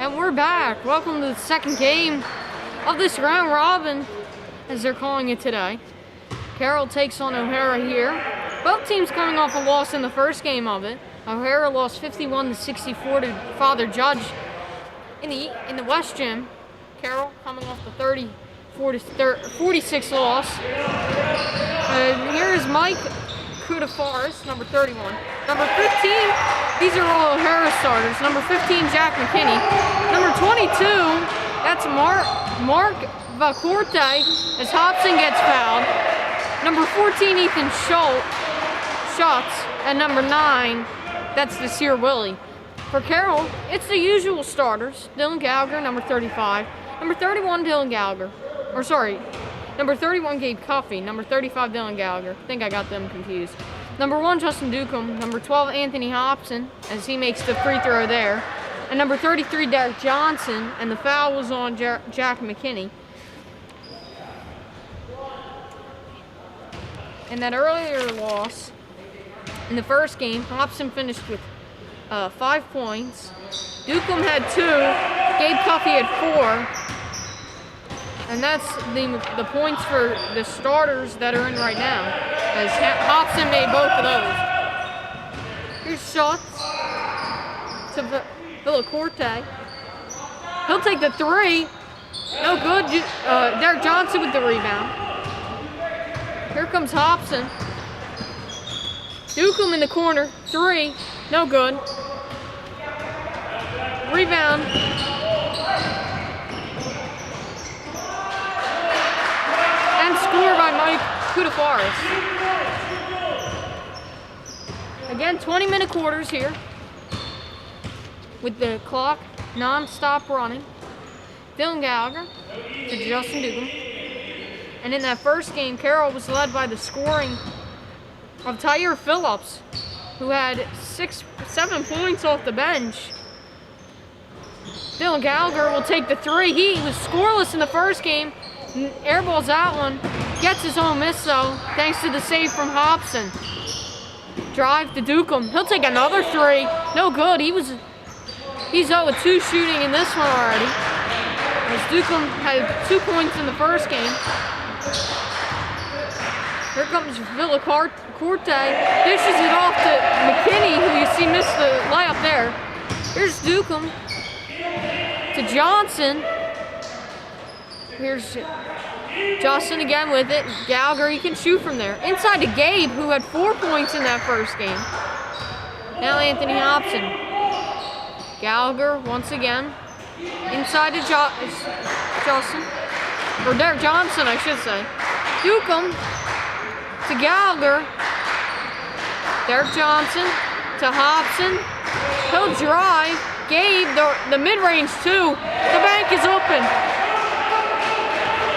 And we're back. Welcome to the second game of this round robin, as they're calling it today. Carroll takes on O'Hara here. Both teams coming off a loss in the first game of it. O'Hara lost 51-64 to Father Judge in the West Gym. Carroll coming off the 34-46 loss. And here is Mike Kudafaris, number 31. Number 15, these are all O'Hara starters. Number 15, Jack McKinney. Number 22, that's Mark Valcorte as Hobson gets fouled. Number 14, Ethan Schutz. And number 9, that's Desir Willie. For Carroll, it's the usual starters. Dylan Gallagher, number 35. Number 31, Dylan Gallagher. Or sorry, number 31, Gabe Cuffey. Number 35, Dylan Gallagher. I think I got them confused. Number 1, Justin Ducombe. Number 12, Anthony Hobson, as he makes the free throw there. And number 33, Derek Johnson. And the foul was on Jack McKinney. In that earlier loss, in the first game, Hobson finished with 5 points. Ducombe had 2. Gabe Cuffey had 4. And that's the points for the starters that are in right now, as Hobson made both of those. Here's Schutz to Villacorte. He'll take the 3. No good. Derek Johnson with the rebound. Here comes Hobson. Ducombe in the corner. 3. No good. Rebound. And score by Mike Kudafaris. Again, 20-minute quarters here, with the clock non-stop running. Dylan Gallagher to Justin Ducombe. And in that first game, Carroll was led by the scoring of Tyre Phillips, who had 7 points off the bench. Dylan Gallagher will take the 3. He was scoreless in the first game. Airballs that one. Gets his own miss though, thanks to the save from Hobson. Drive to Ducombe. He'll take another 3. No good. He's 0-2 shooting in this one already, as Ducombe had 2 points in the first game. Here comes Villacorte. Dishes it off to McKinney, who you see missed the layup there. Here's Ducombe to Johnson. Here's Justin again with it. Gallagher, he can shoot from there. Inside to Gabe, who had 4 points in that first game. Now Anthony Hobson. Gallagher once again. Inside to Justin. Or Derek Johnson, I should say. Ducombe to Gallagher. Derek Johnson to Hobson. He'll drive. Gabe, the mid-range 2. The bank is open.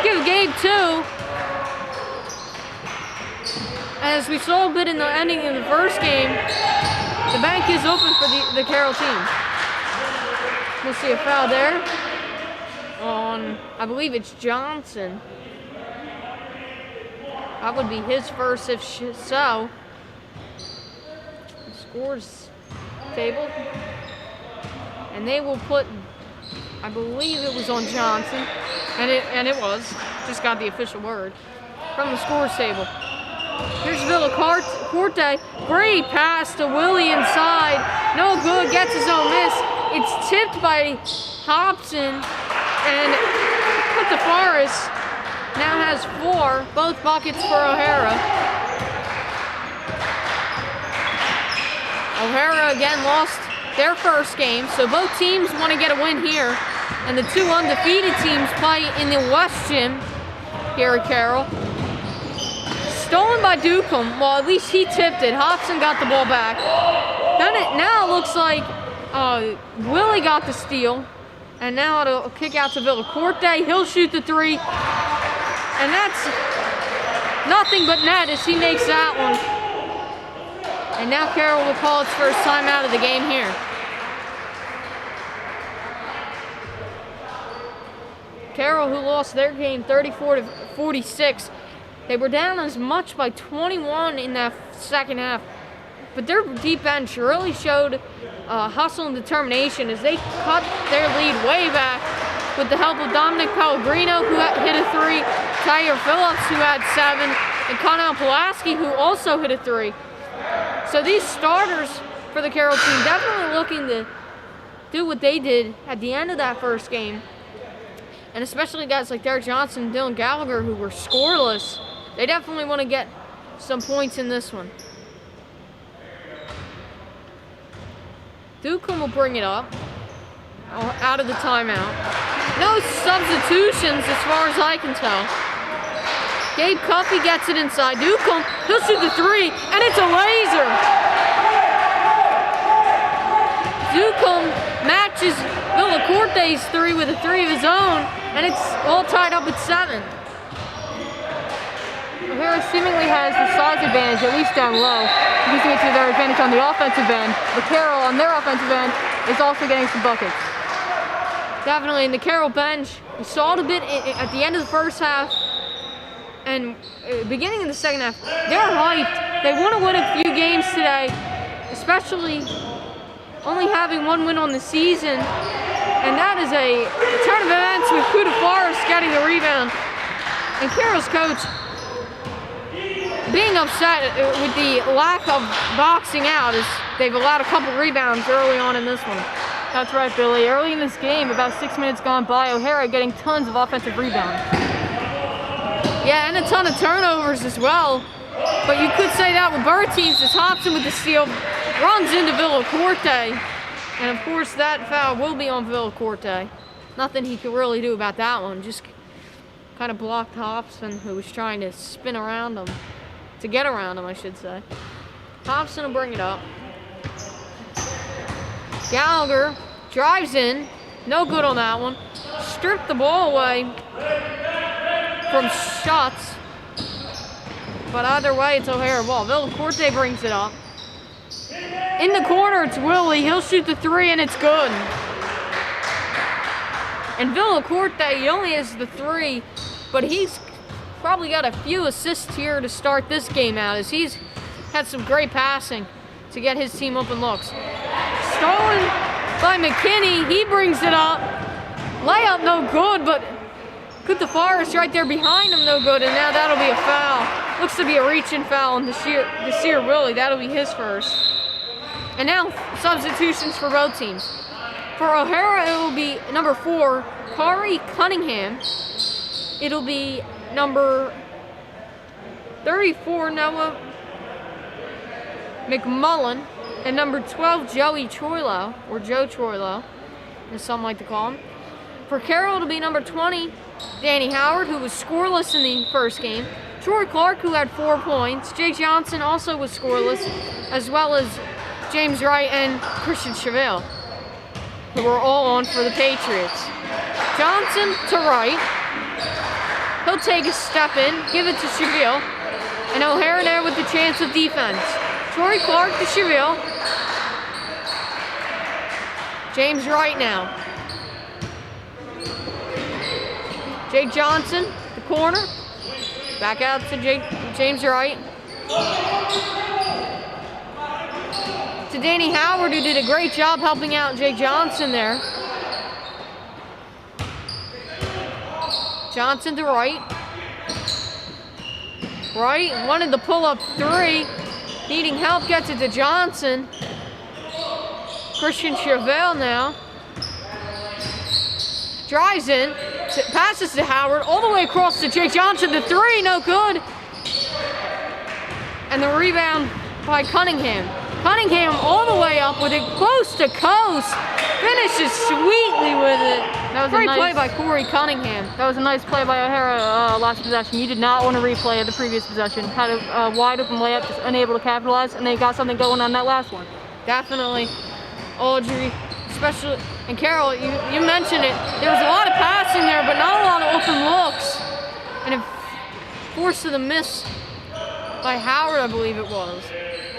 Give Gabe 2. As we saw a bit in the ending in the first game, the bank is open for the Carroll team. We'll see a foul there on, I believe it's Johnson. That would be his first if so. The scores table. And they will put, I believe it was on Johnson. And it was. Just got the official word from the scores table. Here's Villacorte. Great pass to Willie inside. No good. Gets his own miss. It's tipped by Hobson. And Kudafaris now has 4. Both buckets for O'Hara. O'Hara again lost their first game, so both teams want to get a win here. And the 2 undefeated teams play in the West Gym here at Carroll. Stolen by Ducombe. Well, at least he tipped it. Hobson got the ball back. Now it looks like Willie got the steal. And now it'll kick out to Villacorte. He'll shoot the 3. And that's nothing but net as he makes that one. And now Carroll will call its first time out of the game here. Carroll, who lost their game 34-46. They were down as much by 21 in that second half. But their deep bench really showed hustle and determination as they cut their lead way back with the help of Dominic Pellegrino, who hit a 3, Tyler Phillips, who had 7, and Connell Pulaski, who also hit a 3. So these starters for the Carroll team definitely looking to do what they did at the end of that first game. And especially guys like Derek Johnson and Dylan Gallagher, who were scoreless. They definitely want to get some points in this one. Ducombe will bring it up out of the timeout. No substitutions as far as I can tell. Gabe Cuffey gets it inside. Ducombe, he'll shoot the 3, and it's a laser. Ducombe matches Villacorte's 3 with a 3 of his own, and it's all tied up at 7. O'Hara seemingly has the size advantage, at least down low, using it to their advantage on the offensive end. But Carroll, on their offensive end, is also getting some buckets. Definitely, in the Carroll bench, we saw it a bit at the end of the first half and beginning of the second half. They're hyped. They want to win a few games today, especially only having 1 win on the season. And that is a turn of events with Kuda Forrest getting the rebound. And Carroll's coach being upset with the lack of boxing out as they've allowed a couple rebounds early on in this one. That's right, Billy. Early in this game, about 6 minutes gone by, O'Hara getting tons of offensive rebounds. Yeah, and a ton of turnovers as well. But you could say that with both teams as Hobson with the steal runs into Villacorte. And of course that foul will be on Villacorte. Nothing he could really do about that one. Just kind of blocked Hobson, who was trying to spin around him. To get around him, I should say. Hobson will bring it up. Gallagher drives in. No good on that one. Stripped the ball away from shots. But either way, it's O'Hara ball. Villacorte brings it up. In the corner, it's Willie. He'll shoot the 3, and it's good. And Villacorte, he only has the 3, but he's probably got a few assists here to start this game out, as he's had some great passing to get his team open looks. Stolen by McKinney. He brings it up. Layup no good, but Kuda Forrest right there behind him no good, and now that'll be a foul. Looks to be a reaching foul on Desir Willie. That'll be his first. And now substitutions for both teams. For O'Hara, it will be number 4, Kari Cunningham. It'll be number 34, Noah McMullen. And number 12, Joey Troilo, or Joe Troilo, as some like to call him. For Carroll, it'll be number 20, Danny Howard, who was scoreless in the first game. Troy Clark, who had 4 points. Jake Johnson also was scoreless, as well as James Wright and Christian Chevelle, who were all on for the Patriots. Johnson to Wright. He'll take a step in, give it to Chevelle, and O'Hara there with the chance of defense. Troy Clark to Chevelle. James Wright now. Jake Johnson, the corner. Back out to James Wright. To Danny Howard, who did a great job helping out Jake Johnson there. Johnson to Wright. Wright wanted the pull-up 3. Needing help, gets it to Johnson. Christian Chevelle now. Drives in, passes to Howard, all the way across to Jake Johnson. The 3, no good. And the rebound by Cunningham. Cunningham all the way up with it, close to coast. Finishes sweetly with it. That was a great play by Corey Cunningham. That was a nice play by O'Hara last possession. You did not want to replay of the previous possession. Had a wide open layup, just unable to capitalize, and they got something going on that last one. Definitely. Audrey, especially, and Carroll, you mentioned it. There was a lot of passing there, but not a lot of open looks. And it forced the miss by Howard, I believe it was.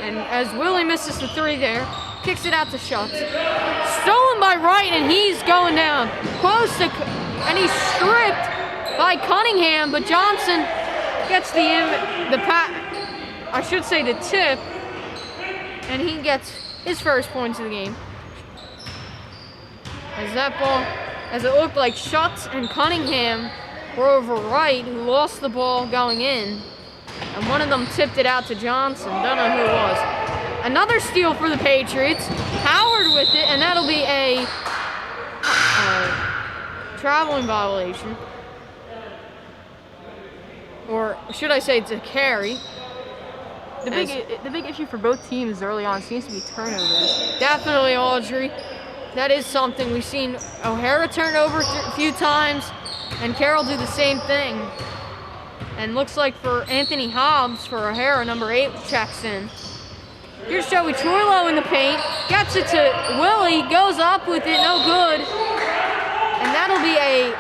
And as Willie misses the 3 there, kicks it out to Schutz. Stolen by Wright, and he's going down. Close to, and he's stripped by Cunningham, but Johnson gets the tip, and he gets his first points of the game. As it looked like Schutz and Cunningham were over Wright, who lost the ball going in. And one of them tipped it out to Johnson. Don't know who it was. Another steal for the Patriots. Howard with it, and that'll be a traveling violation. Or should I say it's a carry. The big issue for both teams early on seems to be turnovers. Definitely, Audrey. That is something. We've seen O'Hara turn over a few times, and Carroll do the same thing. And looks like for Anthony Hobbs, for O'Hara, number 8 checks in. Here's Joey Troilo in the paint. Gets it to Willie. Goes up with it. No good. And that'll be a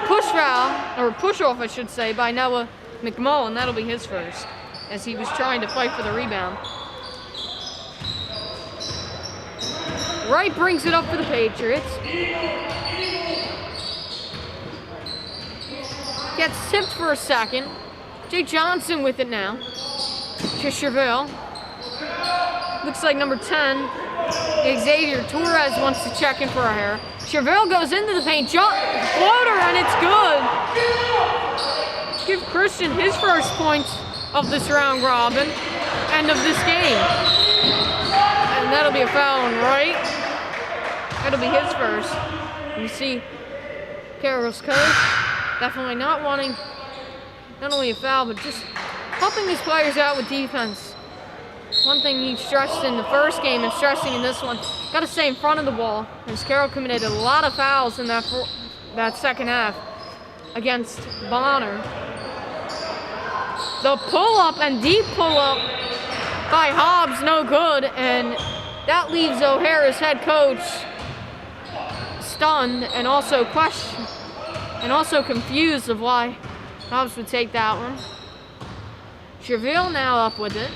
push foul, or push off, I should say, by Noah McMullen. That'll be his first, as he was trying to fight for the rebound. Wright brings it up for the Patriots. Gets tipped for a second. Jake Johnson with it now. To Chevelle. Looks like number 10, Xavier Torres, wants to check in for O'Hara. Chevelle goes into the paint. Floater, and it's good. Give Christian his first points of this round robin and of this game. And that'll be a foul on Wright. That'll be his first. You see Carroll's coach definitely not wanting not only a foul, but just helping his players out with defense. One thing he stressed in the first game and stressing in this one, got to stay in front of the ball, as Carroll committed a lot of fouls in that second half against Bonner. The pull-up and deep pull-up by Hobbs, no good, and that leaves O'Hara's head coach stunned and also confused of why Hobbs would take that one. Chevelle now up with it.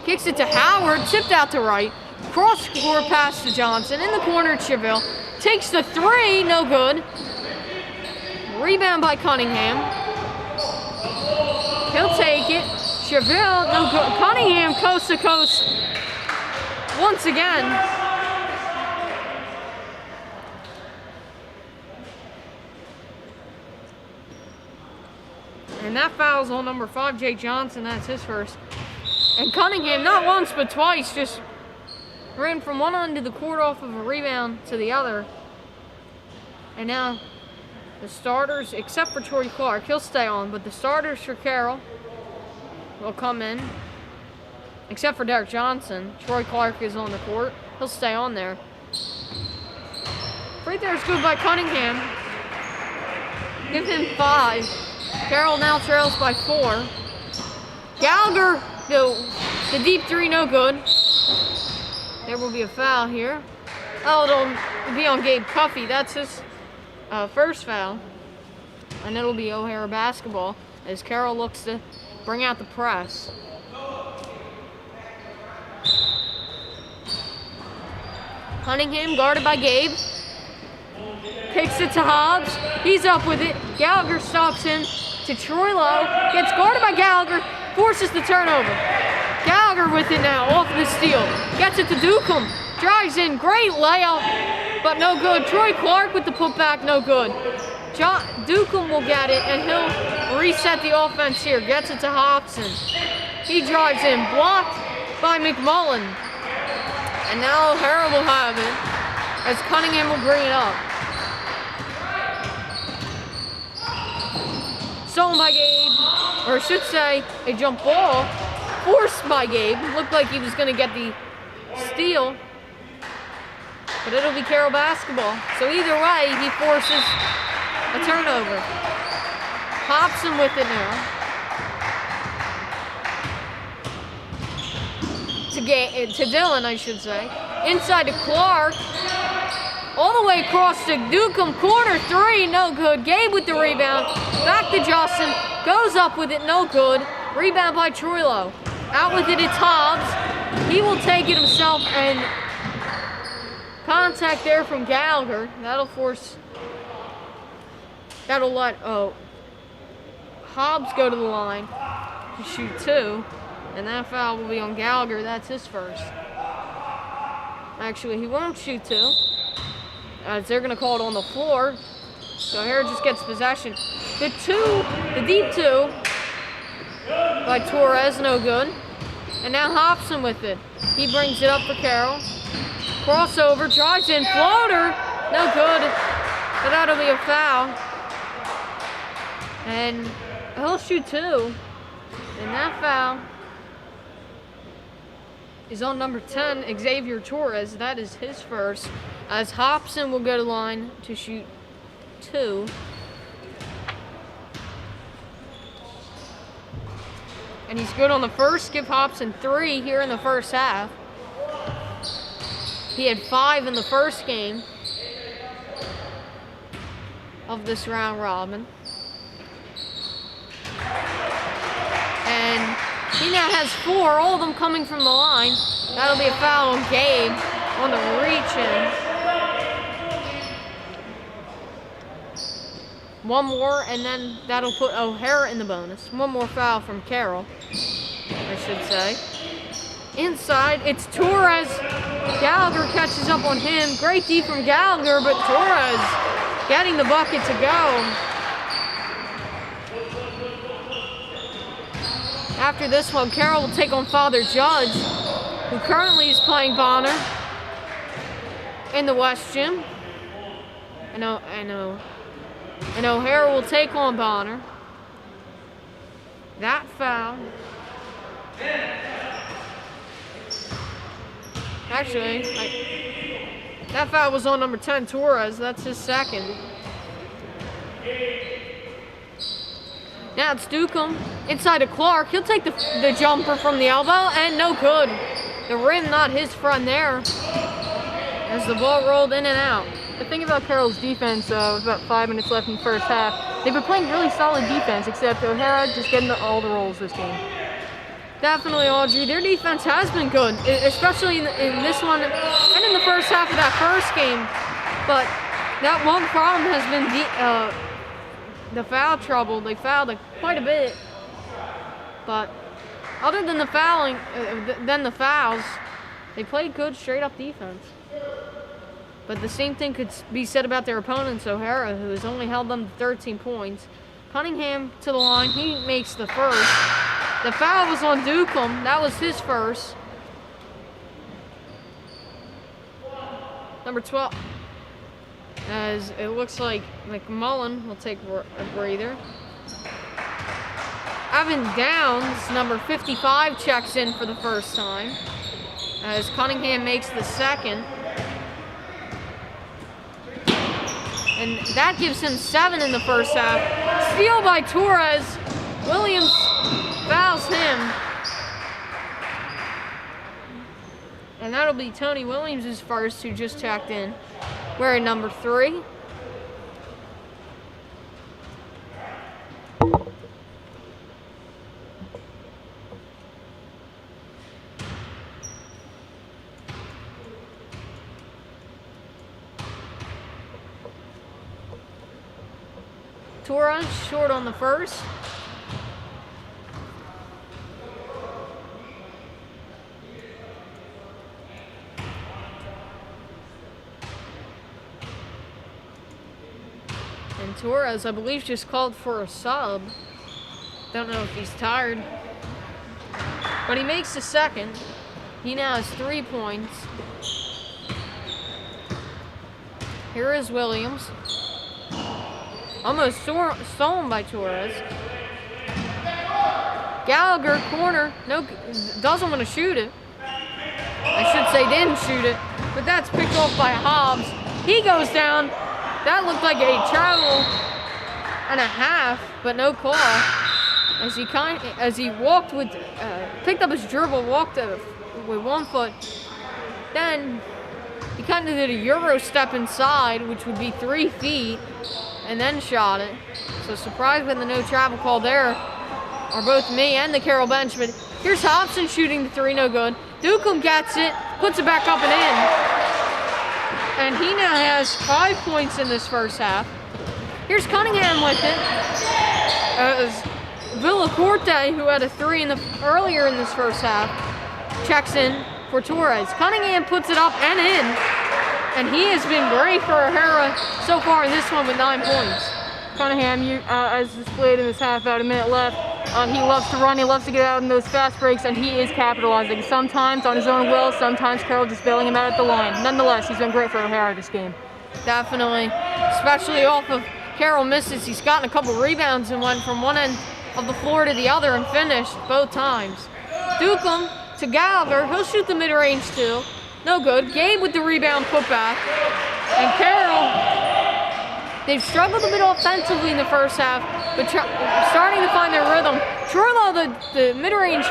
Kicks it to Howard, tipped out to Wright. Cross-court pass to Johnson. In the corner, Chevelle takes the 3, no good. Rebound by Cunningham. He'll take it. Chevelle, no good. Cunningham coast to coast once again. And that foul's on number 5, Jake Johnson. That's his first. And Cunningham, not once but twice, just ran from one end of the court off of a rebound to the other. And now the starters, except for Troy Clark, he'll stay on, but the starters for Carroll will come in. Except for Derek Johnson. Troy Clark is on the court. He'll stay on there. Right there is good by Cunningham. Give him 5. Carroll now trails by 4. Gallagher, the deep 3, no good. There will be a foul here. Oh, it'll be on Gabe Cuffey. That's his first foul. And it'll be O'Hara basketball as Carroll looks to bring out the press. Cunningham guarded by Gabe. Kicks it to Hobbs. He's up with it. Gallagher stops in to Troilo. Gets guarded by Gallagher. Forces the turnover. Gallagher with it now, off the steal. Gets it to Ducombe. Drives in, great layup, but no good. Troy Clark with the putback, no good. Ducombe will get it, and he'll reset the offense here. Gets it to Hobson. He drives in, blocked by McMullen. And now O'Hara will have it, as Cunningham will bring it up. Stolen by Gabe, or I should say, a jump ball forced by Gabe. Looked like he was going to get the steal, but it'll be Carroll basketball. So either way, he forces a turnover. Hobson with it now. To Dillon, I should say. Inside to Clark. All the way across to Ducombe, corner 3, no good. Gabe with the rebound. Back to Justin. Goes up with it, no good. Rebound by Troilo. Out with it, it's Hobbs. He will take it himself, and contact there from Gallagher. That'll let Hobbs go to the line to shoot 2. And that foul will be on Gallagher. That's his first. Actually, he won't shoot 2. as they're going to call it on the floor. So O'Hara just gets possession. The deep two by Torres, no good. And now Hobson with it. He brings it up for Carroll. Crossover, drives in, floater, no good. But that'll be a foul. And he'll shoot two. And that foul is on number 10, Xavier Torres. That is his first. As Hobson will go to line to shoot two. And he's good on the first. Give Hobson 3 here in the first half. He had 5 in the first game of this round robin. And he now has 4, all of them coming from the line. That'll be a foul on Gabe on the reach-in. One more, and then that'll put O'Hara in the bonus. One more foul from Carroll, I should say. Inside, it's Torres. Gallagher catches up on him. Great D from Gallagher, but Torres getting the bucket to go. After this one, Carroll will take on Father Judge, who currently is playing Bonner in the West Gym. And O'Hara will take on Bonner. That foul. Actually, that foul was on number 10, Torres. That's his second. Now it's Dukem inside to Clark. He'll take the jumper from the elbow, and no good. The rim, not his friend there, as the ball rolled in and out. The thing about Carroll's defense, with about 5 minutes left in the first half, they've been playing really solid defense, except O'Hara just getting all the rolls this game. Definitely, Audrey. Their defense has been good, especially in this one and in the first half of that first game. But that one problem has been the foul trouble. They fouled quite a bit. But other than the fouls, they played good straight-up defense. But the same thing could be said about their opponents, O'Hara, who has only held them to 13 points. Cunningham to the line. He makes the first. The foul was on Dukem. That was his first. Number 12. As it looks like McMullen will take a breather. Evan Downs, number 55, checks in for the first time. As Cunningham makes the second. And that gives him 7 in the first half. Steal by Torres. Williams fouls him. And that'll be Tony Williams' first, who just checked in, wearing number 3. Torres short on the first. And Torres, I believe, just called for a sub. Don't know if he's tired. But he makes the second. He now has 3 points. Here is Williams. Almost stolen by Torres. Gallagher, corner. No, doesn't want to shoot it. I should say didn't shoot it. But that's picked off by Hobbs. He goes down. That looked like a travel and a half, but no call. As he walked with, picked up his dribble, walked with 1 foot. Then he kind of did a Euro step inside, which would be 3 feet. And then shot it. So surprised with the no travel call there are both me and the Carroll bench. But here's Hobson shooting the 3, no good. Dukem gets it, puts it back up and in. And he now has 5 points in this first half. Here's Cunningham with it. Villacorte, who had a 3 earlier in this first half, checks in for Torres. Cunningham puts it up and in. And he has been great for O'Hara so far in this one with 9 points. Cunningham, as displayed in this half, about a minute left. He loves to run, he loves to get out in those fast breaks, and he is capitalizing. Sometimes on his own will, sometimes Carroll just bailing him out at the line. Nonetheless, he's been great for O'Hara this game. Definitely, especially off of Carroll misses. He's gotten a couple rebounds and went from one end of the floor to the other and finished both times. Dukem to Gallagher, he'll shoot the mid-range too. No good. Gabe with the rebound putback. And Carroll, they've struggled a bit offensively in the first half, but starting to find their rhythm. Trullo, the mid-range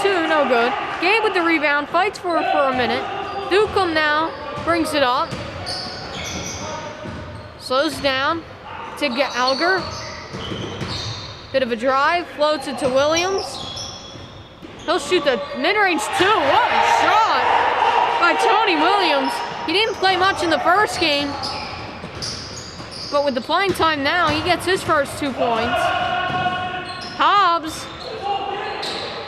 two, no good. Gabe with the rebound, fights for a minute. Dukem now brings it up. Slows down to Gallagher. Bit of a drive, floats it to Williams. He'll shoot the mid-range two. What a shot by Tony Williams. He didn't play much in the first game, but with the playing time now, he gets his first 2 points. Hobbs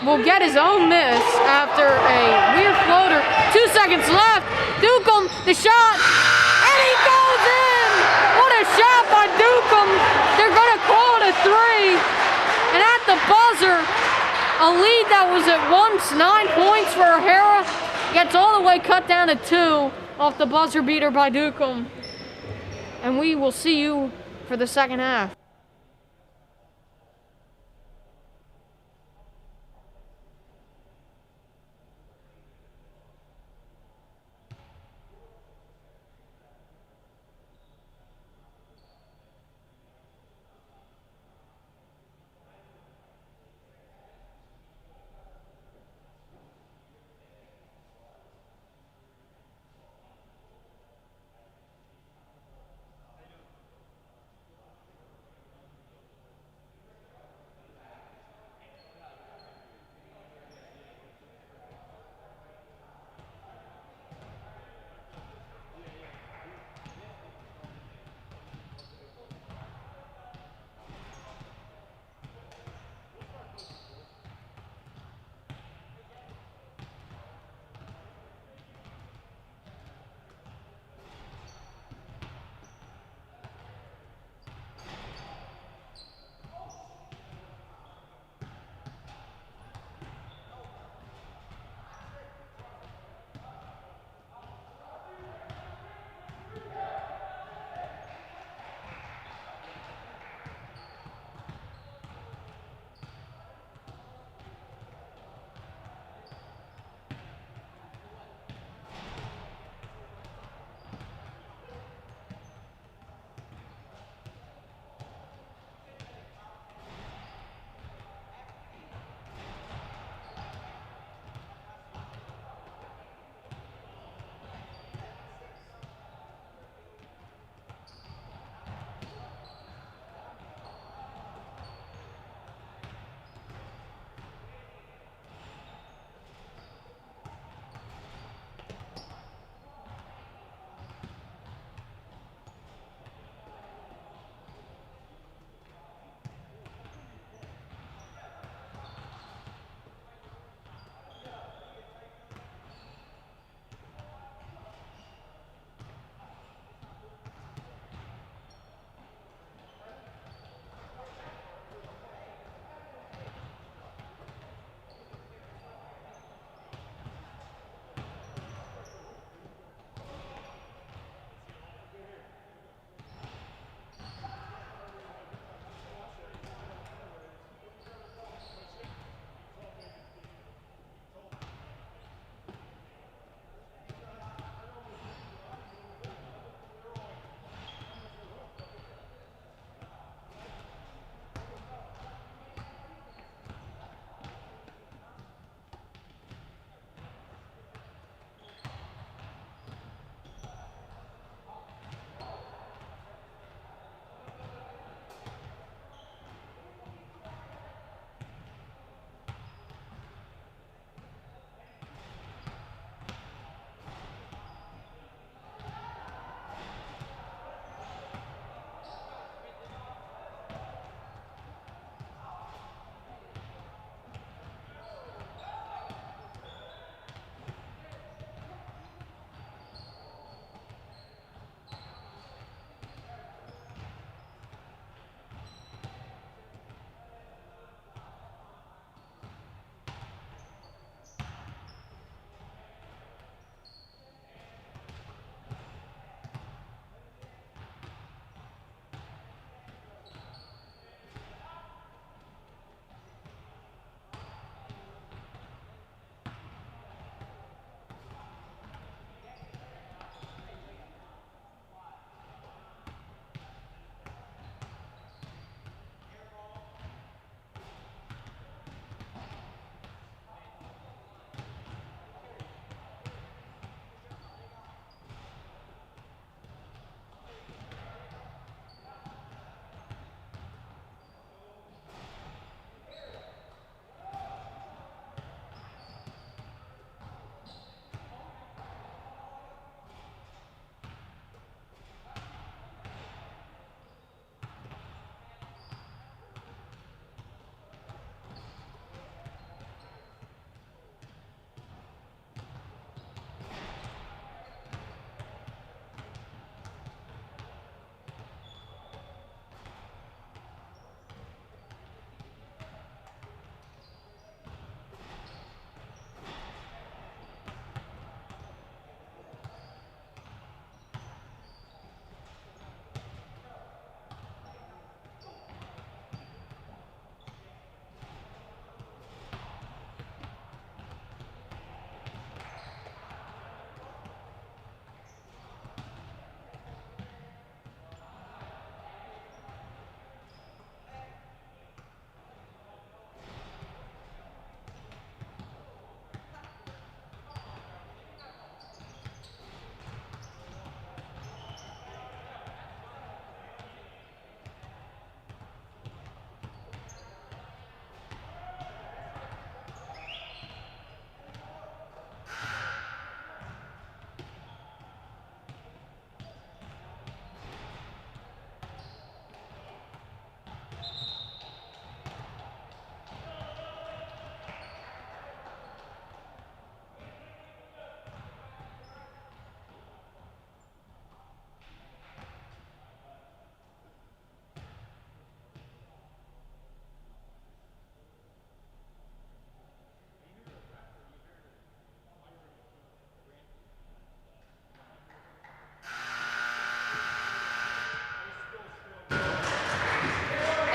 will get his own miss after a weird floater. 2 seconds left. Dukem, the shot, and he goes in. What a shot by Dukem. They're going to call it a 3. And at the buzzer, a lead that was at once 9 points for O'Hara gets all the way cut down to 2 off the buzzer beater by Dukem. And we will see you for the second half.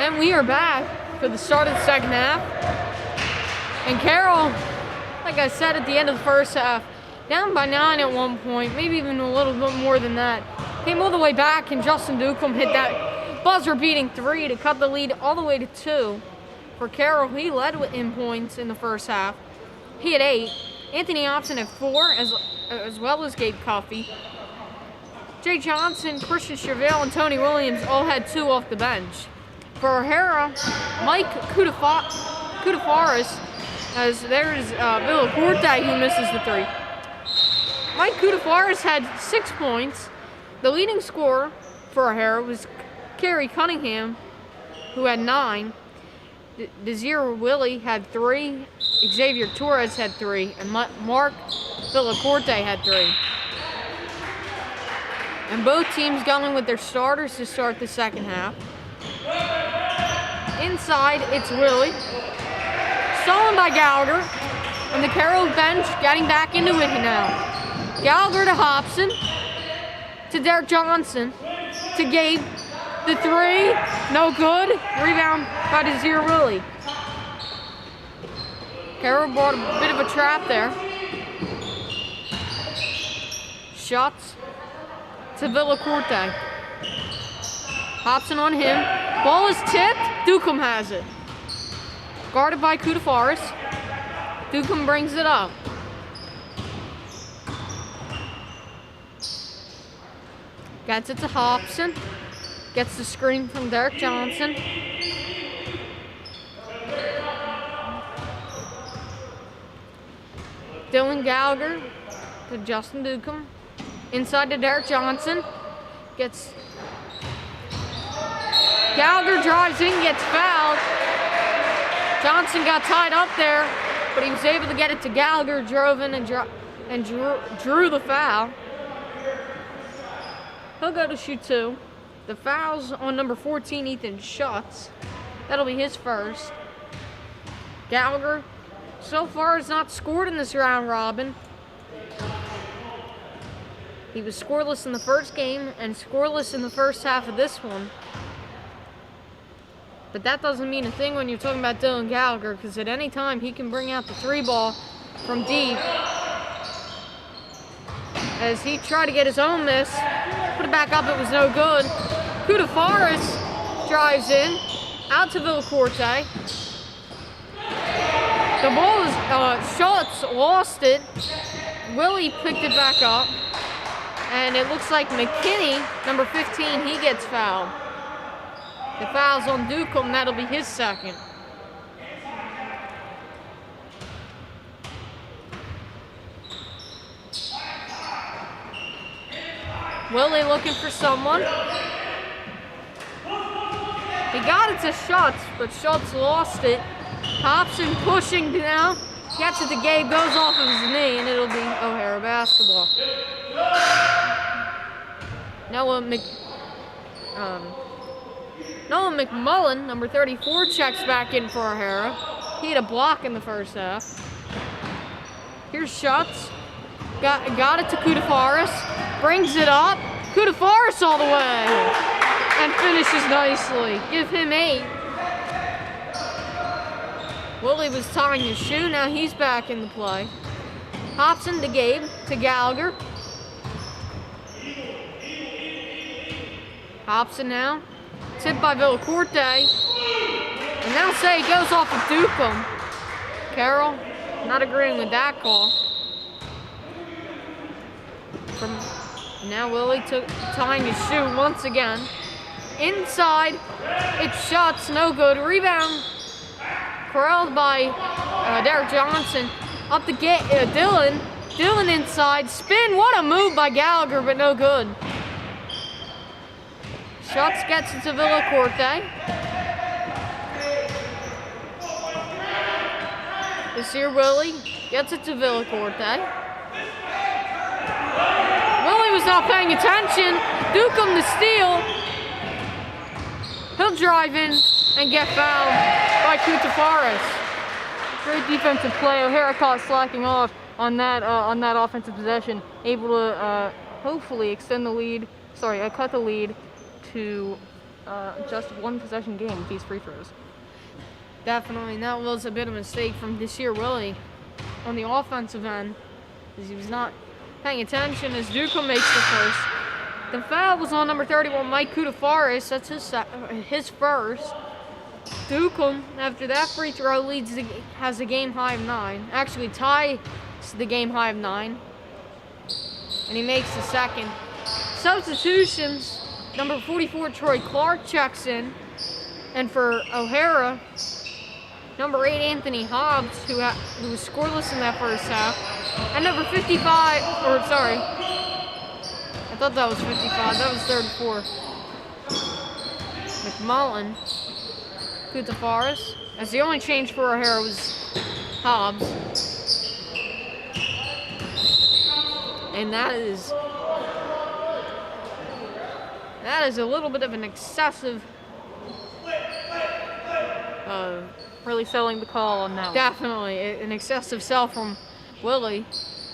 And we are back for the start of the second half. And Carroll, like I said at the end of the first half, down by 9 at one point, maybe even a little bit more than that. Came all the way back, and Justin Ducombe hit that buzzer-beating 3 to cut the lead all the way to 2. For Carroll, he led in points in the first half. He had 8. Anthony Hobson had 4, as well as Gabe Cuffey. Jay Johnson, Christian Chevelle, and Tony Williams all had 2 off the bench. For O'Hara, Mike Kudafaris, as there's Bill Corte who misses the 3. Mike Kudafaris had 6 points. The leading scorer for O'Hara was Kerry Cunningham, who had 9. Desir Willie had 3. Xavier Torres had 3. And Mark Villacorte had 3. And both teams going with their starters to start the second half. Inside, it's Willie. Stolen by Gallagher. And the Carroll bench getting back into it now. Gallagher to Hobson. To Derek Johnson. To Gabe. The 3. No good. Rebound by Desir Willie. Carroll brought a bit of a trap there. Shots to Villacorte. Hobson on him. Ball is tipped. Ducombe has it. Guarded by Kudafaris. Ducombe brings it up. Gets it to Hobson. Gets the screen from Derek Johnson. Dylan Gallagher to Justin Ducombe. Inside to Derek Johnson. Gallagher drives in, gets fouled. Johnson got tied up there, but he was able to get it to Gallagher, drove in and drew the foul. He'll go to shoot 2. The foul's on number 14, Ethan Schutz. That'll be his first. Gallagher so far has not scored in this round robin. He was scoreless in the first game and scoreless in the first half of this one. But that doesn't mean a thing when you're talking about Dylan Gallagher, because at any time he can bring out the 3 ball from deep. As he tried to get his own miss, put it back up, it was no good. Kudafaris drives in, out to Villacorte. The ball is, Schultz lost it. Willie picked it back up. And it looks like McKinney, number 15, he gets fouled. The foul's on Ducombe, that'll be his second. Willie looking for someone. He got it to Schultz, but Schultz lost it. Hobson pushing now. Gets it to Gabe, goes off of his knee, and it'll be O'Hara basketball. Noah McMullen, number 34, checks back in for O'Hara. He had a block in the first half. Here's Schutz. Got it to Kudafaris. Brings it up. Kudafaris all the way. And finishes nicely. Give him 8. Willie was tying his shoe. Now he's back in the play. Hobson to Gabe. To Gallagher. Hobson now. Tipped by Villacorte. And now say it goes off of Ducombe. Carroll not agreeing with that call. Now Willie tying his shoe once again. Inside, it's Schutz, no good. Rebound, corralled by Derek Johnson. Up to Dylan. Dylan inside, spin. What a move by Gallagher, but no good. Schutz gets it to Villacorte. This here Willie gets it to Villacorte. Willie was not paying attention. Ducombe the steal. He'll drive in and get fouled by Kudafaris. Great defensive play. O'Hara caught slacking off on that offensive possession, able to hopefully extend the lead. Cut the lead to just one possession game with these free throws. Definitely, and that was a bit of a mistake from this year, Willie, on the offensive end, because he was not paying attention as Duca makes the first. The foul was on number 31, Mike Kudafaris. That's his first. Duca, after that free throw, has a game high of 9. Actually, ties the game high of 9, and he makes the second. Substitutions: number 44, Troy Clark checks in, and for O'Hara, number 8, Anthony Hobbs, who was scoreless in that first half. And number 55, or sorry, I thought that was 55, that was 34. McMullen, Kutafaris, as the only change for O'Hara was Hobbs. And that is a little bit of an excessive really selling the call on that one. Definitely an excessive sell from Willie,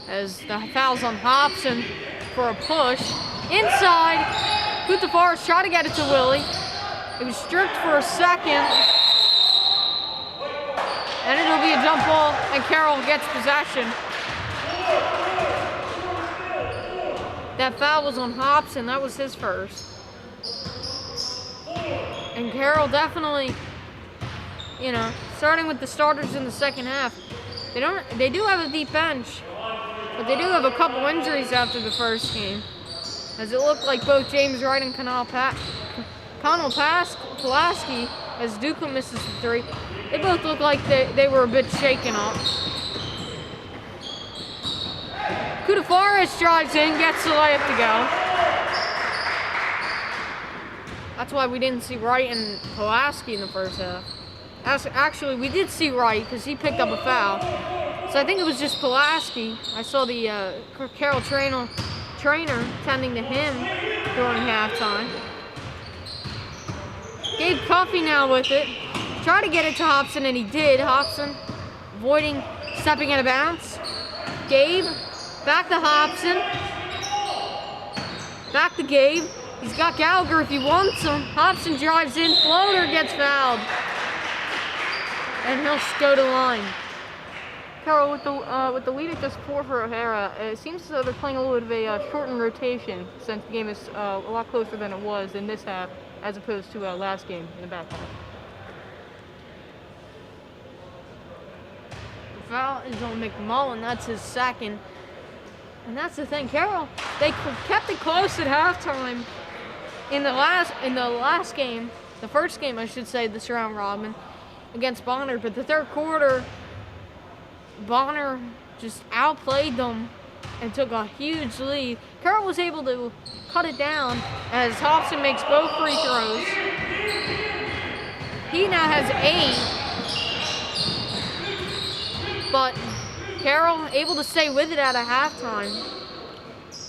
as the foul's on Hobson for a push. Inside, Kutafaris tried to get it to Willie. It was stripped for a second. And it'll be a jump ball, and Carroll gets possession. That foul was on Hobson, that was his first. And Carroll definitely, starting with the starters in the second half, they do have a deep bench, but they do have a couple injuries after the first game, as it looked like both James Wright and Connell Pulaski, as Duca misses the 3, they both look like they were a bit shaken up. Kudafaris drives in, gets the layup to go. That's why we didn't see Wright and Pulaski in the first half. Actually, we did see Wright because he picked up a foul. So I think it was just Pulaski. I saw the Carroll trainer tending to him during halftime. Gabe Cuffey now with it. Tried to get it to Hobson, and he did. Hobson avoiding stepping out of bounds. Gabe, back to Hobson. Back to Gabe. He's got Gallagher if he wants him. Hobson drives in, floater gets fouled. And he'll go to the line. Carroll, with the lead at just 4 for O'Hara, it seems as though they're playing a little bit of a shortened rotation, since the game is a lot closer than it was in this half, as opposed to last game in the back half. The foul is on McMullen. That's his second. And that's the thing, Carroll, they kept it close at halftime in the last game, the first game, I should say, this round robin, against Bonner, but the third quarter, Bonner just outplayed them and took a huge lead. Carroll was able to cut it down as Hobson makes both free throws. He now has 8, but Carroll able to stay with it at a halftime.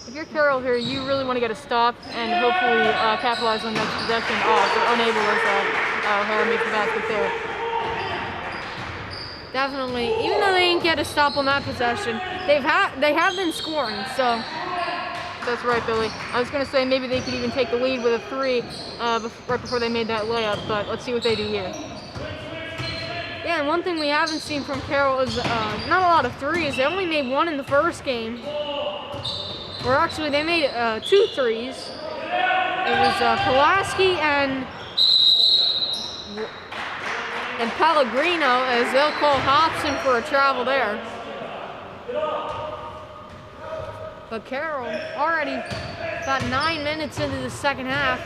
If you're Carroll here, you really want to get a stop and hopefully capitalize on the next possession. They're unable as O'Hara makes the basket there. Definitely, even though they didn't get a stop on that possession, they have been scoring. So that's right, Billy. I was going to say maybe they could even take the lead with a 3 right before they made that layup, but let's see what they do here. Yeah, and one thing we haven't seen from Carroll is not a lot of threes. They only made 1 in the first game. Or actually, they made 2 threes. It was Pulaski and Pellegrino, as they'll call Hobson for a travel there. But Carroll, already about 9 minutes into the second half,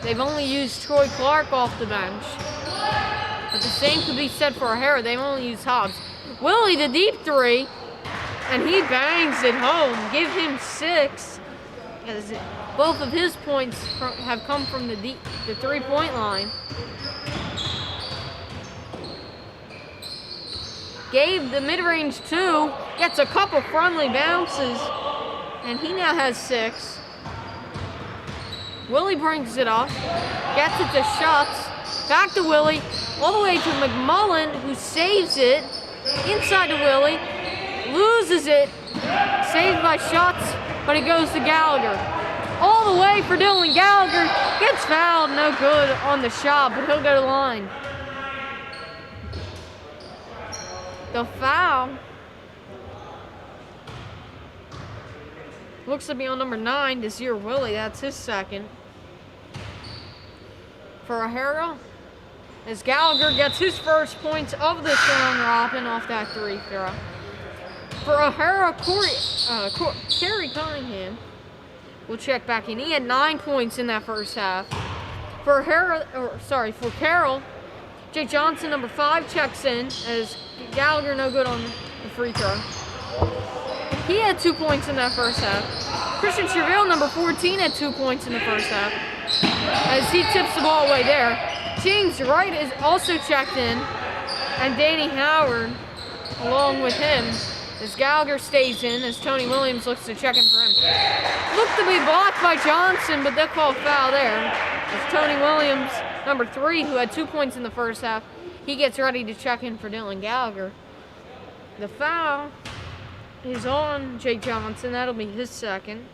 they've only used Troy Clark off the bench. But the same could be said for O'Hara. They've only used Hobbs. Willie, the deep 3, and he bangs it home. Give him 6, as both of his points have come from the 3-point line. Gabe, the mid-range 2, gets a couple friendly bounces, and he now has 6. Willie brings it up, gets it to Schutz, back to Willie, all the way to McMullen, who saves it, inside to Willie, loses it, saved by Schutz, but it goes to Gallagher. all the way for Dylan Gallagher. Gets fouled, no good on the shot, but he'll go to the line. The foul looks to be on number 9, Desir Willie. That's his second. For O'Hara, as Gallagher gets his first points of this round robin off that free throw. For O'Hara, Kerry Cunningham will check back in. He had 9 points in that first half. For for Carroll, Jake Johnson, number 5, checks in as Gallagher no good on the free throw. He had 2 points in that first half. Christian Chevelle, number 14, had 2 points in the first half as he tips the ball away there. James Wright is also checked in, and Danny Howard along with him as Gallagher stays in as Tony Williams looks to check in for him. Looked to be blocked by Johnson, but they'll call foul there. As Tony Williams, number 3, who had 2 points in the first half, he gets ready to check in for Dylan Gallagher. The foul is on Jake Johnson. That'll be his second.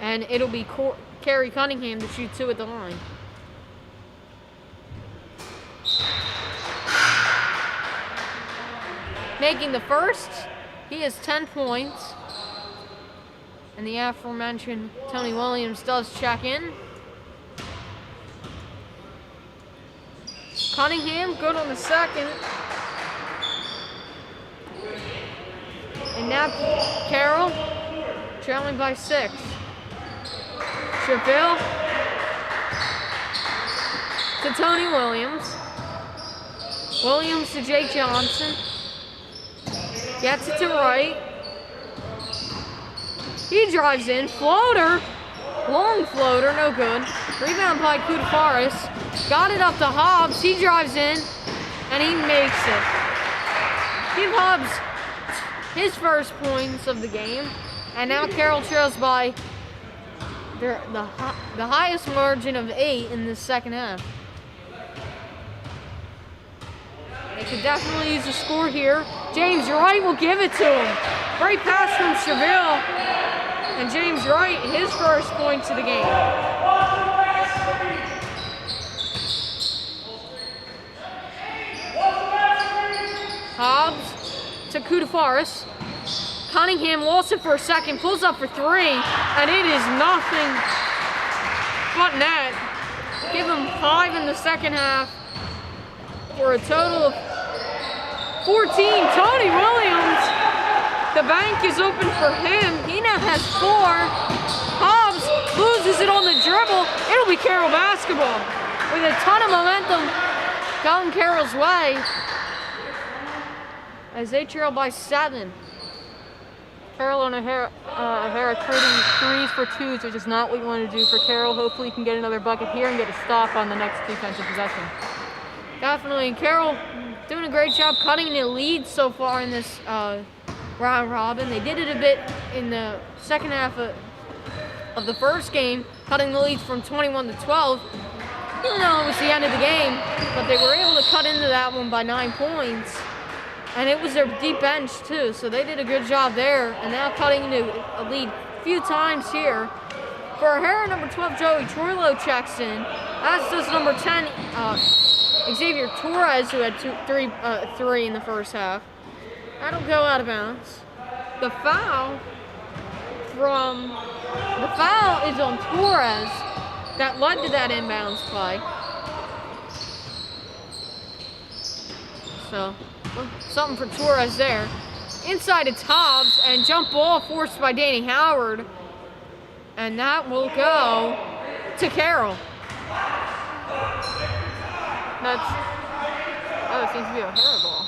And it'll be Kerry Cunningham to shoot 2 at the line. Making the first, he has 10 points. And the aforementioned Tony Williams does check in. Cunningham, good on the second. And now Carroll, trailing by 6. Chevelle to Tony Williams. Williams to Jake Johnson. Gets it to Wright. He drives in. Floater. Long floater, no good. Rebound by Kudafaris. Got it up to Hobbs. He drives in, and he makes it. Give Hobbs his first points of the game. And now Carroll trails by the highest margin of 8 in the second half. They could definitely use a score here. James Wright will give it to him. Great pass from Chevelle. And James Wright, his first points of the game. Hobbs to Kudafaris. Cunningham lost it for a second, pulls up for 3, and it is nothing but net. Give him 5 in the second half for a total of 14. Tony Williams, the bank is open for him. He now has 4. Hobbs loses it on the dribble. It'll be Carroll basketball with a ton of momentum going Carroll's way as they trail by 7. Carroll and O'Hara trading 3s for 2s, which is not what you want to do for Carroll. Hopefully he can get another bucket here and get a stop on the next defensive possession. Definitely. Carroll doing a great job cutting the lead so far in this round robin. They did it a bit in the second half of the first game, cutting the lead from 21 to 12. Even though it was the end of the game, but they were able to cut into that one by 9 points. And it was their deep bench too, so they did a good job there. And now cutting into a lead a few times here. For O'Hara, number 12, Joey Troilo checks in. As does number 10, Xavier Torres, who had 3 in the first half. That'll go out of bounds. The foul is on Torres that led to that inbounds play. So, something for Torres there. Inside it's Hobbs, and jump ball forced by Danny Howard. And that will go to Carroll. It seems to be a O'Hara ball.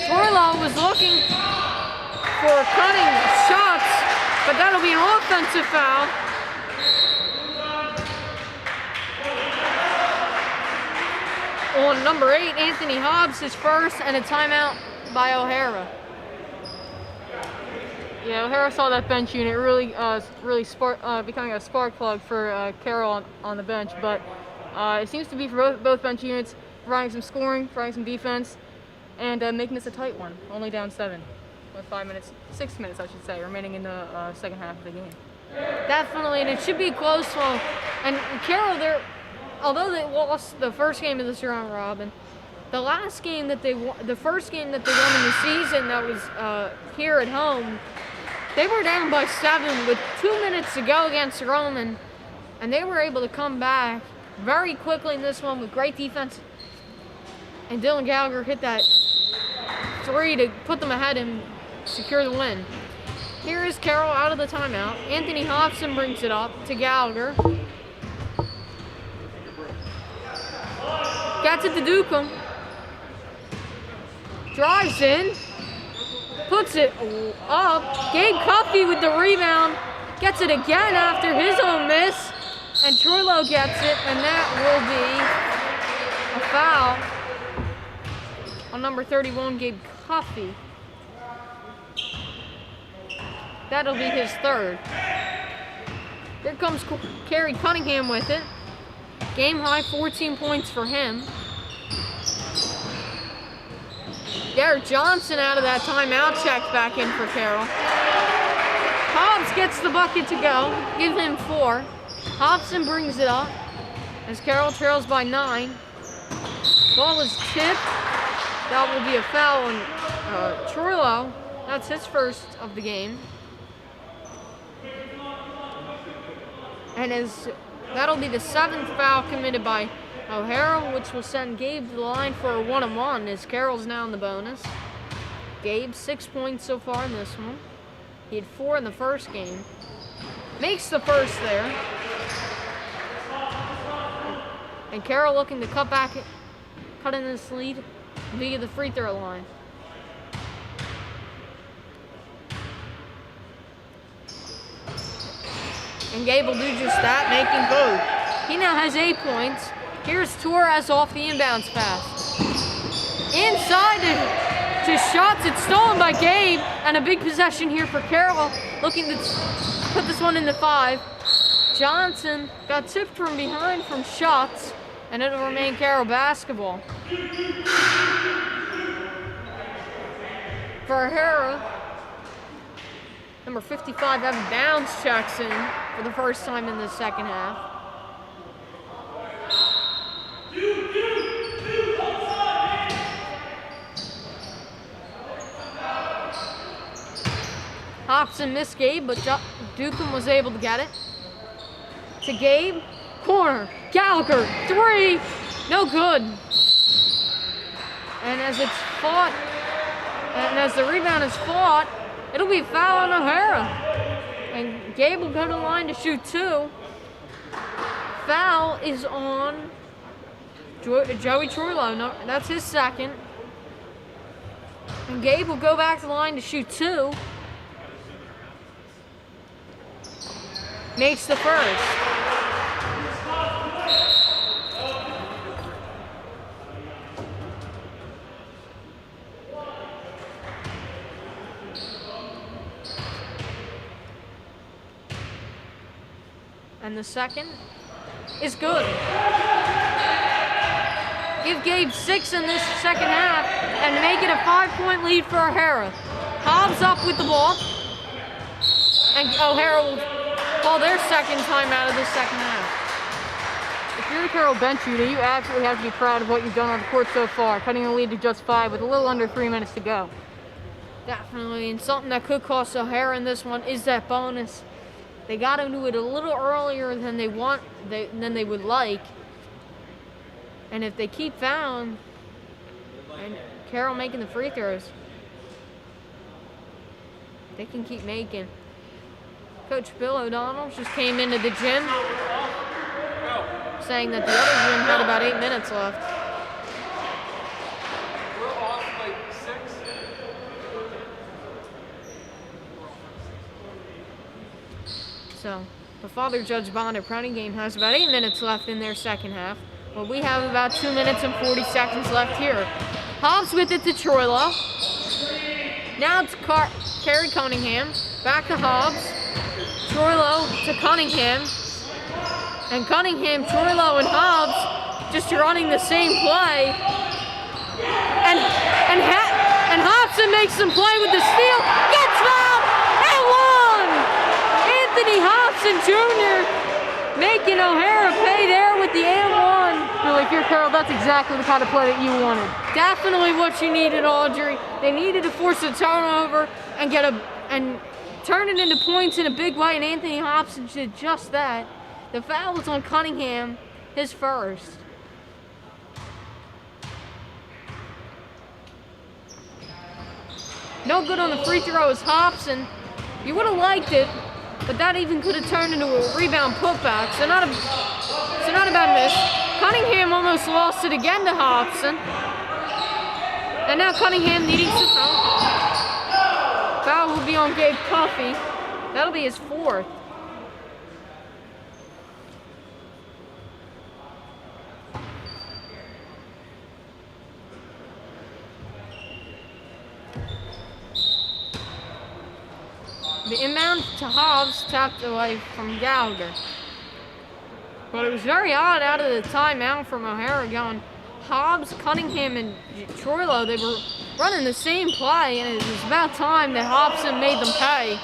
Troilo was looking for cutting shots, but that'll be an offensive foul. On number 8, Anthony Hobbs, his first, and a timeout by O'Hara. Yeah, O'Hara saw that bench unit really becoming a spark plug for Carroll on the bench, but it seems to be for both bench units, providing some scoring, providing some defense, and making this a tight one, only down 7. with 5 minutes, 6 minutes, I should say, remaining in the second half of the game. Definitely, and it should be a close one. And Carroll, although they lost the first game of this round robin, the last game that they won, the first game that they won in the season, that was here at home, they were down by 7 with 2 minutes to go against Roman, and they were able to come back very quickly in this one with great defense. And Dylan Gallagher hit that 3 to put them ahead and secure the win. Here is Carroll out of the timeout. Anthony Hobson brings it up to Gallagher. Gets it to Dukem. Drives in. Puts it up. Gabe Cuffey with the rebound. Gets it again after his own miss. And Troilo gets it, and that will be a foul on number 31, Gabe Cuffey. That'll be his third. Here comes Kerry Cunningham with it. Game high, 14 points for him. Garrett Johnson out of that timeout, checked back in for Carroll. Hobbs gets the bucket to go. Give him 4. Hobson brings it up as Carroll trails by 9. Ball is tipped. That will be a foul on Troilo. That's his first of the game. And that'll be the 7th foul committed by O'Hara, which will send Gabe to the line for a 1-on-1 as Carroll's now in the bonus. Gabe, 6 points so far in this one. He had 4 in the first game. Makes the first there. And Carroll looking to cut in this lead via the free throw line. And Gabe will do just that, making both. He now has 8 points. Here's Torres off the inbounds pass. Inside to shots. It's stolen by Gabe. And a big possession here for Carroll, looking to put this one into 5. Johnson got tipped from behind from shots, and it'll remain Carroll basketball. For O'Hara, number 55, Evan Downs checks in for the first time in the second half. Hobson missed Gabe, but Dukem was able to get it. To Gabe, corner, Gallagher, 3, no good. And as it's fought, and as the rebound is fought, it'll be a foul on O'Hara. And Gabe will go to the line to shoot 2. Foul is on Joey Troilo. No, that's his second. And Gabe will go back to the line to shoot 2. Makes the first. And the second is good. Give Gabe 6 in this second half and make it a 5-point lead for O'Hara. Hobbs up with the ball. And O'Hara will call their second time out of the second half. If you're the Carroll bench unit, you absolutely have to be proud of what you've done on the court so far, cutting the lead to just 5 with a little under 3 minutes to go. Definitely, and something that could cost O'Hara in this one is that bonus. They got to do it a little earlier than they would like. And if they keep fouling, and Carroll making the free throws, they can keep making. Coach Bill O'Donnell just came into the gym saying that the other gym had about 8 minutes left. We're off like 6. So the Father Judge Bonded Prouty game has about 8 minutes left in their second half. Well, we have about 2 minutes and 40 seconds left here. Hobbs with it to Troilo. Now it's Kerry Cunningham. Back to Hobbs. Troilo to Cunningham. And Cunningham, Troilo, and Hobbs just running the same play. And Hobbs Hobson makes some play with the steal. Gets fouled and one! Anthony Hobson Jr. making O'Hara pay there with the and one. Billy, if you're Carroll, that's exactly the kind of play that you wanted. Definitely what you needed, Audrey. They needed to force a turnover and turn it into points in a big way, and Anthony Hobson did just that. The foul was on Cunningham, his first. No good on the free throw is Hobson. You would have liked it, but that even could have turned into a rebound putback. So not a bad miss. Cunningham almost lost it again to Hobson. And now Cunningham needing some help. Foul will be on Gabe Puffy. That'll be his fourth. The inbound to Hobbs tapped away from Gallagher. But it was very odd out of the timeout from O'Hara going Hobbs, Cunningham, and Troilo. They were running the same play, and it was about time that Hobson made them pay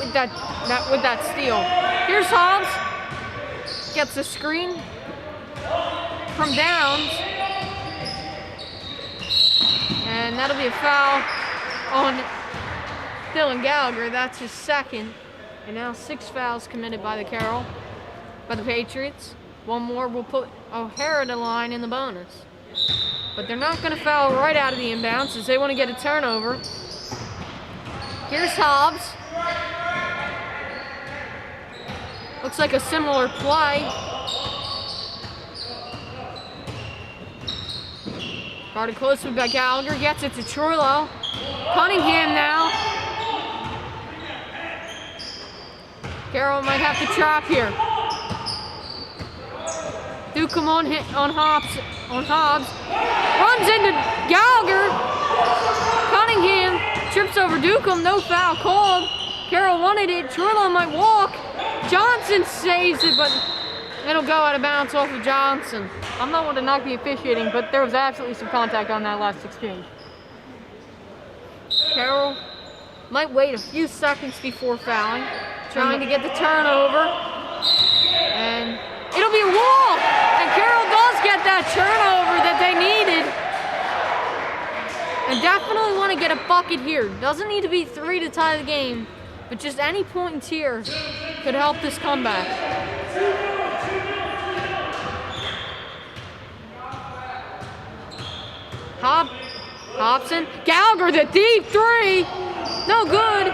with that steal. Here's Hobbs, gets a screen from Downs, and that'll be a foul on Dylan Gallagher. That's his second, and now 6 fouls committed by the Patriots. One more will put O'Hara to line in the bonus. But they're not going to foul right out of the inbounds as they want to get a turnover. Here's Hobbs. Looks like a similar play. Guarded closely by Gallagher. Gets it to Troilo. Cunningham now. Carroll might have to trap here. Ducombe on Hobbs. Runs into Gallagher. Cunningham trips over Ducombe. No foul called. Carroll wanted it. Troilo might walk. Johnson saves it, but it'll go out of bounds off of Johnson. I'm not one to knock the officiating, but there was absolutely some contact on that last exchange. Carroll might wait a few seconds before fouling, trying to get the turnover. And it'll be a wall! And Carroll does get that turnover that they needed. And definitely want to get a bucket here. Doesn't need to be 3 to tie the game, but just any points here could help this comeback. Hobson, Gallagher, the deep three, no good.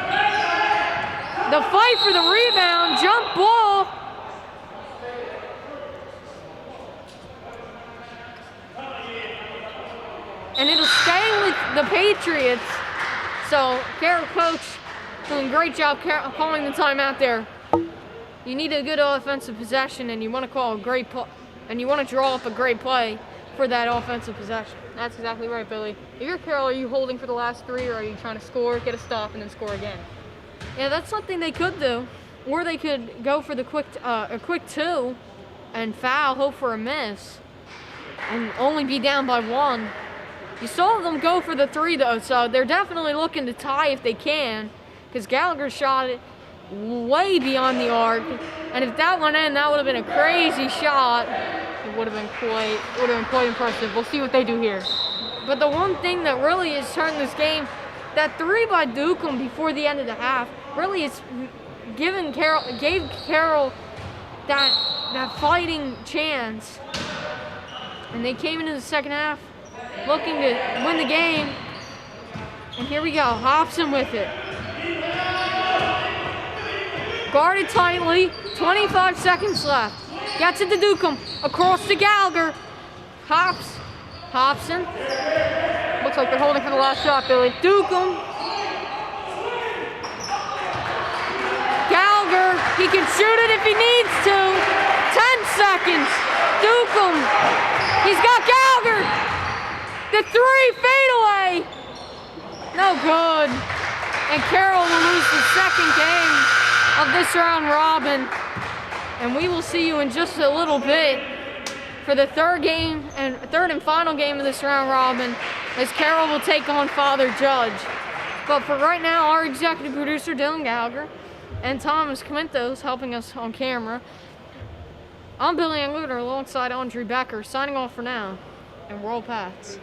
The fight for the rebound, jump ball. And it'll stay with the Patriots. So, Carroll coach doing a great job calling the timeout there. You need a good offensive possession, and you want to call a great play, and you want to draw up a great play for that offensive possession. That's exactly right, Billy. If you're Carroll, are you holding for the last 3, or are you trying to score, get a stop, and then score again? Yeah, that's something they could do. Or they could go for the quick 2 and foul, hope for a miss, and only be down by 1. You saw them go for the 3, though, so they're definitely looking to tie if they can, because Gallagher shot it way beyond the arc, and if that went in, that would have been a crazy shot. It would have been quite impressive. We'll see what they do here. But the one thing that really has turned this game, that 3 by Ducombe before the end of the half, really is gave Carroll that fighting chance. And they came into the second half looking to win the game. And here we go, Hobson with it. Guarded tightly, 25 seconds left. Gets it to Ducombe, across to Gallagher. Hobson. Looks like they're holding for the last shot, Billy. Ducombe. Gallagher, he can shoot it if he needs to. 10 seconds. Ducombe. He's got Gallagher. The 3 fadeaway. No good. And Carroll will lose the second game of this round robin. And we will see you in just a little bit for the third and final game of this round robin as Carroll will take on Father Judge. But for right now, our executive producer, Dylan Gallagher, and Thomas Comintos helping us on camera. I'm Billy Angluder alongside Andre Becker, signing off for now, and World Pats.